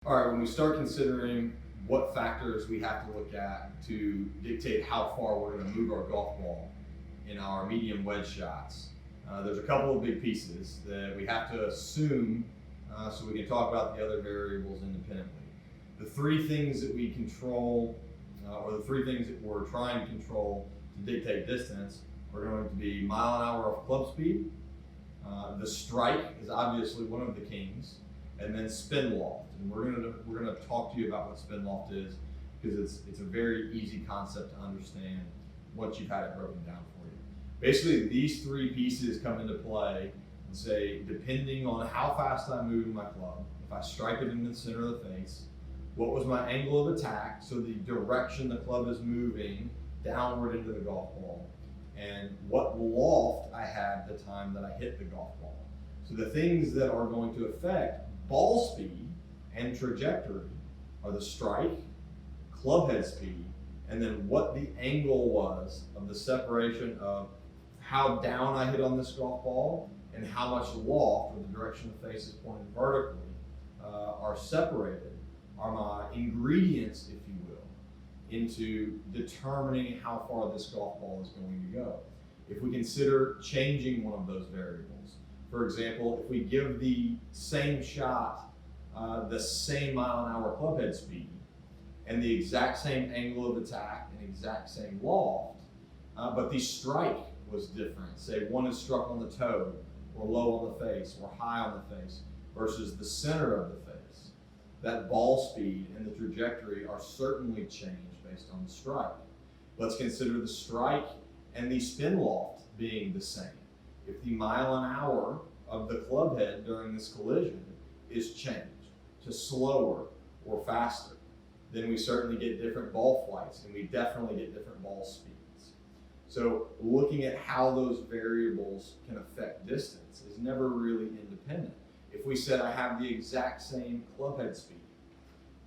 All right, when we start considering what factors we have to look at to dictate how far we're going to move our golf ball in our medium wedge shots, there's a couple of big pieces that we have to assume so we can talk about the other variables independently. The three things that we control, or the three things that we're trying to control to dictate distance, are going to be mile an hour of club speed. The strike is obviously one of the kings, and then spin loft. And we're gonna talk to you about what spin loft is, because it's a very easy concept to understand once you've had it broken down for you. Basically, these three pieces come into play and say, depending on how fast I'm moving my club, if I strike it in the center of the face, what was my angle of attack, so the direction the club is moving downward into the golf ball, and what loft I had the time that I hit the golf ball. So the things that are going to affect ball speed and trajectory are the strike, club head speed, and then what the angle was of the separation of how down I hit on this golf ball and how much loft, or the direction the face is pointing vertically, are separated, are my ingredients, if you will, into determining how far this golf ball is going to go. If we consider changing one of those variables, for example, if we give the same shot the same mile an hour club head speed and the exact same angle of attack and exact same loft, but the strike was different, say one is struck on the toe or low on the face or high on the face versus the center of the face, that ball speed and the trajectory are certainly changed based on the strike. Let's consider the strike and the spin loft being the same. If the mile an hour of the club head during this collision is changed to slower or faster, then we certainly get different ball flights, and we definitely get different ball speeds. So looking at how those variables can affect distance is never really independent. If we said I have the exact same club head speed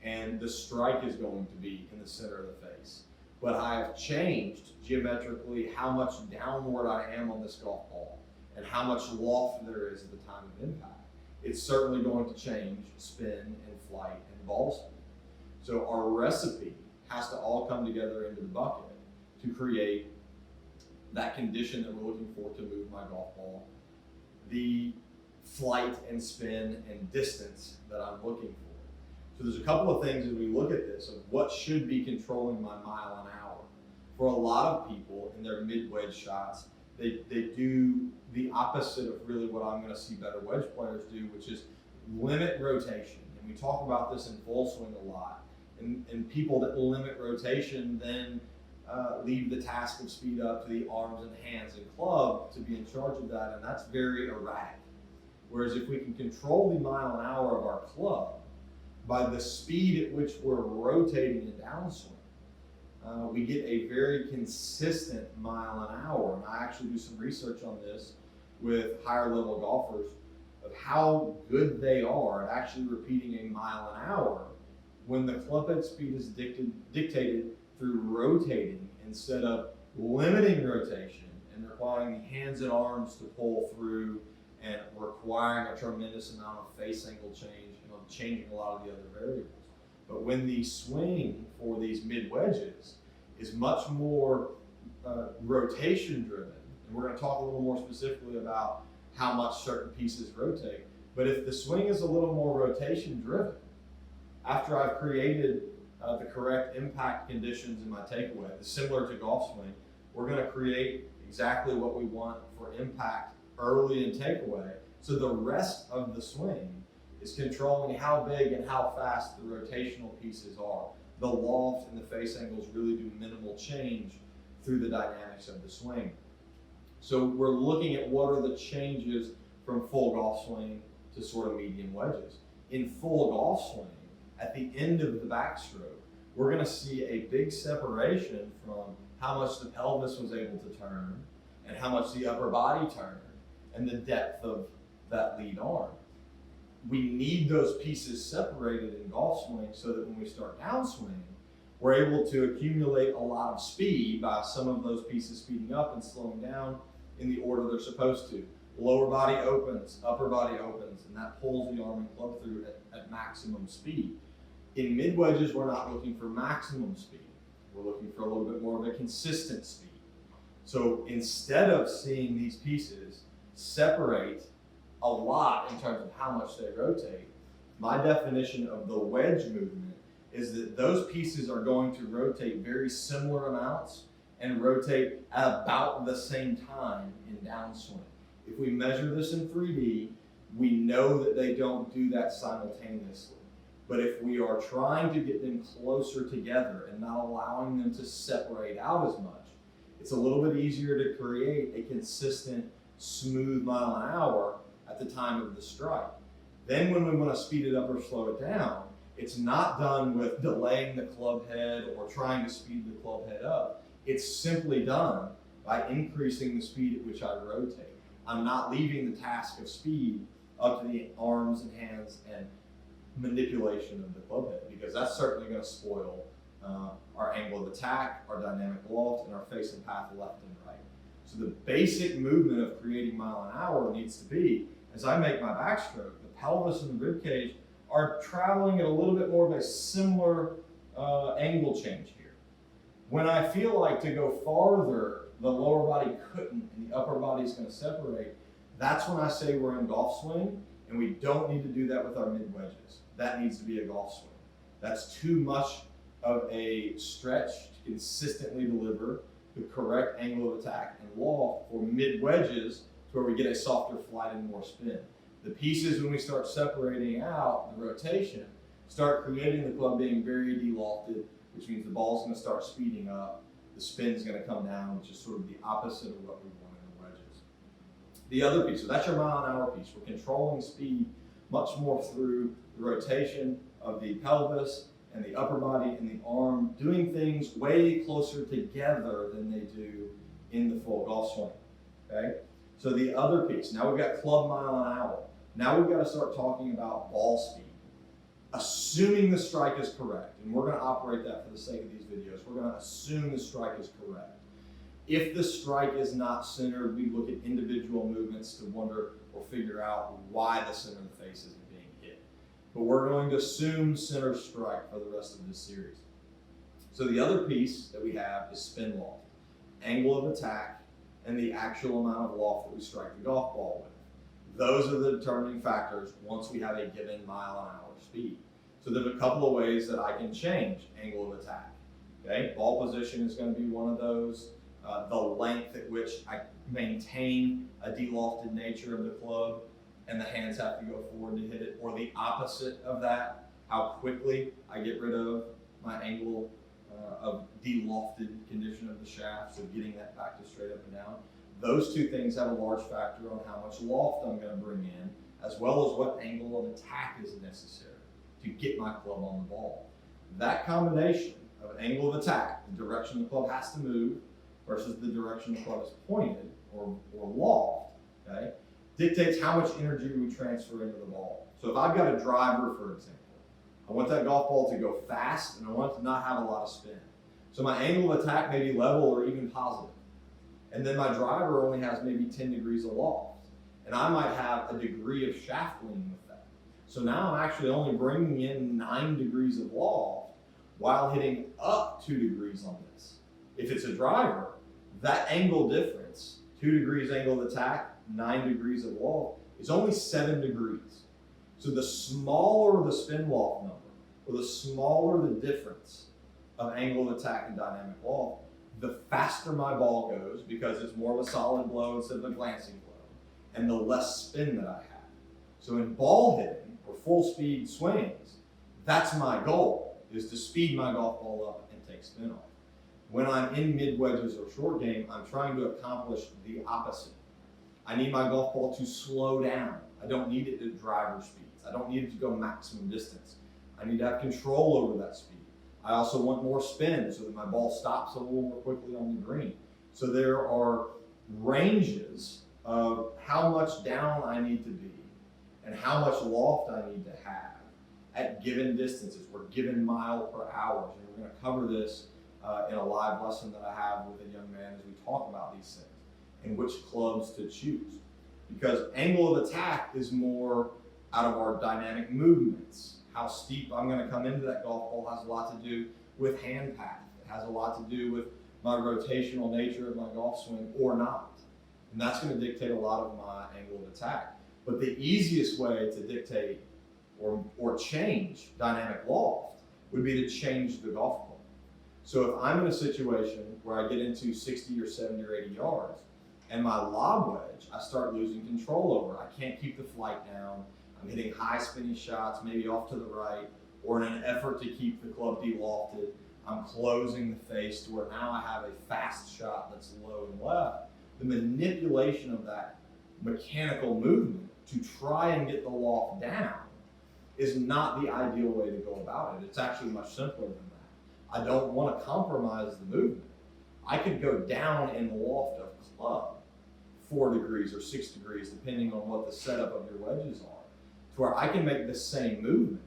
and the strike is going to be in the center of the face, but I have changed geometrically how much downward I am on this golf ball and how much loft there is at the time of impact, it's certainly going to change spin and flight and ball speed. So our recipe has to all come together into the bucket to create that condition that we're looking for to move my golf ball, the flight and spin and distance that I'm looking for. So there's a couple of things as we look at this of what should be controlling my mile an hour. For a lot of people in their mid-wedge shots, they do the opposite of really what I'm going to see better wedge players do, which is limit rotation. And we talk about this in full swing a lot. And people that limit rotation then leave the task of speed up to the arms and hands and club to be in charge of that, and that's very erratic. Whereas if we can control the mile an hour of our club by the speed at which we're rotating in downswing, we get a very consistent mile an hour. And I actually do some research on this with higher level golfers of how good they are at actually repeating a mile an hour when the club head speed is dictated through rotating instead of limiting rotation and requiring the hands and arms to pull through and requiring a tremendous amount of face angle change and changing a lot of the other variables. But when the swing for these mid-wedges is much more rotation driven, and we're going to talk a little more specifically about how much certain pieces rotate, but if the swing is a little more rotation driven, after I've created the correct impact conditions in my takeaway, similar to golf swing, we're going to create exactly what we want for impact early in takeaway. So the rest of the swing is controlling how big and how fast the rotational pieces are. The loft and the face angles really do minimal change through the dynamics of the swing. So we're looking at what are the changes from full golf swing to sort of medium wedges. In full golf swing, at the end of the backstroke, we're going to see a big separation from how much the pelvis was able to turn and how much the upper body turned and the depth of that lead arm. We need those pieces separated in golf swing so that when we start downswing, we're able to accumulate a lot of speed by some of those pieces speeding up and slowing down in the order they're supposed to. lower body opens, upper body opens, and that pulls the arm and club through at maximum speed. In mid-wedges, we're not looking for maximum speed. We're looking for a little bit more of a consistent speed. So instead of seeing these pieces separate a lot in terms of how much they rotate, my definition of the wedge movement is that those pieces are going to rotate very similar amounts and rotate at about the same time in downswing. If we measure this in 3D, we know that they don't do that simultaneously. But if we are trying to get them closer together and not allowing them to separate out as much, it's a little bit easier to create a consistent, smooth mile an hour at the time of the strike. Then when we want to speed it up or slow it down, it's not done with delaying the club head or trying to speed the club head up. It's simply done by increasing the speed at which I rotate. I'm not leaving the task of speed up to the arms and hands and manipulation of the club head, because that's certainly going to spoil our angle of attack, our dynamic loft, and our face and path left and right. So the basic movement of creating mile an hour needs to be, as I make my backstroke, the pelvis and the rib cage are traveling at a little bit more of a similar angle change here. When I feel like to go farther, the lower body couldn't and the upper body is going to separate, that's when I say we're in golf swing, and we don't need to do that with our mid-wedges. That needs to be a golf swing. That's too much of a stretch to consistently deliver the correct angle of attack and loft for mid-wedges to where we get a softer flight and more spin. The pieces, when we start separating out the rotation, start creating the club being very de-lofted, which means the ball's going to start speeding up, the spin's going to come down, which is sort of the opposite of what we want in the wedges. The other piece, so that's your mile an hour piece. We're controlling speed much more through the rotation of the pelvis and the upper body and the arm, doing things way closer together than they do in the full golf swing, okay? So the other piece, now we've got club mile an hour. Now we've got to start talking about ball speed. Assuming the strike is correct, and we're going to operate that for the sake of these videos, we're going to assume the strike is correct. If the strike is not centered, we look at individual movements to wonder or figure out why the center of the face isn't being hit. But we're going to assume center strike for the rest of this series. So the other piece that we have is spin loft, angle of attack, and the actual amount of loft that we strike the golf ball with. Those are the determining factors once we have a given mile an hour speed. So there's a couple of ways that I can change angle of attack. Okay, ball position is going to be one of those. The length at which I maintain a de-lofted nature of the club and the hands have to go forward to hit it, or the opposite of that, how quickly I get rid of my angle of de-lofted condition of the shaft, so getting that back to straight up and down. Those two things have a large factor on how much loft I'm going to bring in, as well as what angle of attack is necessary to get my club on the ball. That combination of angle of attack, the direction the club has to move, versus the direction the club is pointed or loft, okay, dictates how much energy we transfer into the ball. So if I've got a driver, for example, I want that golf ball to go fast and I want it to not have a lot of spin. So my angle of attack may be level or even positive. And then my driver only has maybe 10 degrees of loft. And I might have a degree of shaft lean with that. So now I'm actually only bringing in 9 degrees of loft while hitting up 2 degrees on this. If it's a driver, that angle difference, 2 degrees angle of attack, 9 degrees of loft, is only 7 degrees. So the smaller the spin loft number, or the smaller the difference of angle of attack and dynamic loft, the faster my ball goes, because it's more of a solid blow instead of a glancing blow, and the less spin that I have. So in ball hitting, or full speed swings, that's my goal, is to speed my golf ball up and take spin off. When I'm in mid-wedges or short game, I'm trying to accomplish the opposite. I need my golf ball to slow down. I don't need it at driver speeds. I don't need it to go maximum distance. I need to have control over that speed. I also want more spin so that my ball stops a little more quickly on the green. So there are ranges of how much down I need to be and how much loft I need to have at given distances or given mile per hour. And we're going to cover this in a live lesson that I have with a young man as we talk about these things and which clubs to choose. because angle of attack is more out of our dynamic movements. How steep I'm going to come into that golf ball has a lot to do with hand path. It has a lot to do with my rotational nature of my golf swing or not. And that's going to dictate a lot of my angle of attack. But the easiest way to dictate or change dynamic loft would be to change the golf club. So if I'm in a situation where I get into 60 or 70 or 80 yards and my lob wedge, I start losing control over. I can't keep the flight down. I'm hitting high spinning shots, maybe off to the right, or in an effort to keep the club de-lofted, I'm closing the face to where now I have a fast shot that's low and left. The manipulation of that mechanical movement to try and get the loft down is not the ideal way to go about it. It's actually much simpler than that. I don't want to compromise the movement. I could go down in the loft of club 4 degrees or 6 degrees, depending on what the setup of your wedges are, to where I can make the same movement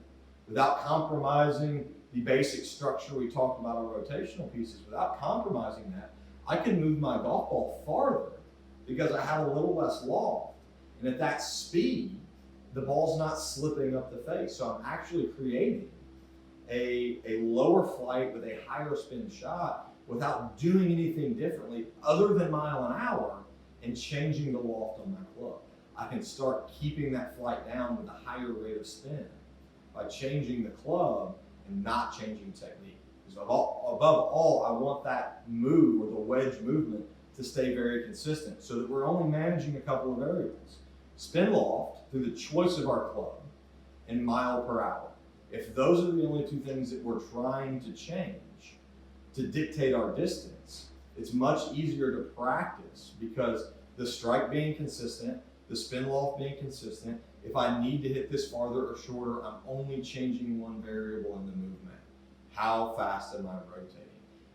without compromising the basic structure we talked about on rotational pieces. Without compromising that, I can move my golf ball farther because I have a little less loft. And at that speed, the ball's not slipping up the face. So I'm actually creating a lower flight with a higher spin shot without doing anything differently other than mile an hour and changing the loft on my club. I can start keeping that flight down with a higher rate of spin by changing the club and not changing technique. Because above all, I want that move or the wedge movement to stay very consistent so that we're only managing a couple of variables. Spin loft through the choice of our club and mile per hour. If those are the only two things that we're trying to change to dictate our distance, it's much easier to practice because the strike being consistent, the spin loft being consistent, if I need to hit this farther or shorter, I'm only changing one variable in the movement. How fast am I rotating?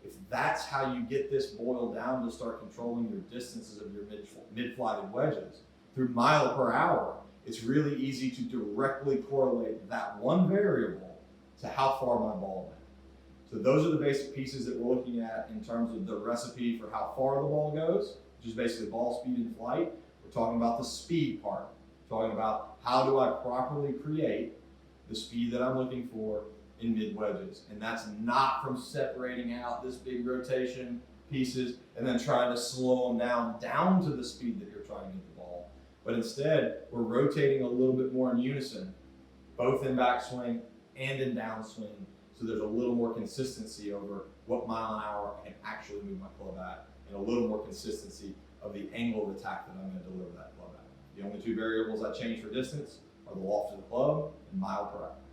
If that's how you get this boiled down to start controlling your distances of your mid-flighted wedges through mile per hour, it's really easy to directly correlate that one variable to how far my ball went. So those are the basic pieces that we're looking at in terms of the recipe for how far the ball goes, which is basically ball speed and flight. We're talking about the speed part. We're talking about how do I properly create the speed that I'm looking for in mid-wedges. And that's not from separating out this big rotation pieces and then trying to slow them down to the speed that you're trying to hit the ball. But instead, we're rotating a little bit more in unison, both in backswing and in downswing. So there's a little more consistency over what mile an hour I can actually move my club at, and a little more consistency of the angle of attack that I'm going to deliver that club at. The only two variables I change for distance are the loft of the club and mile per hour.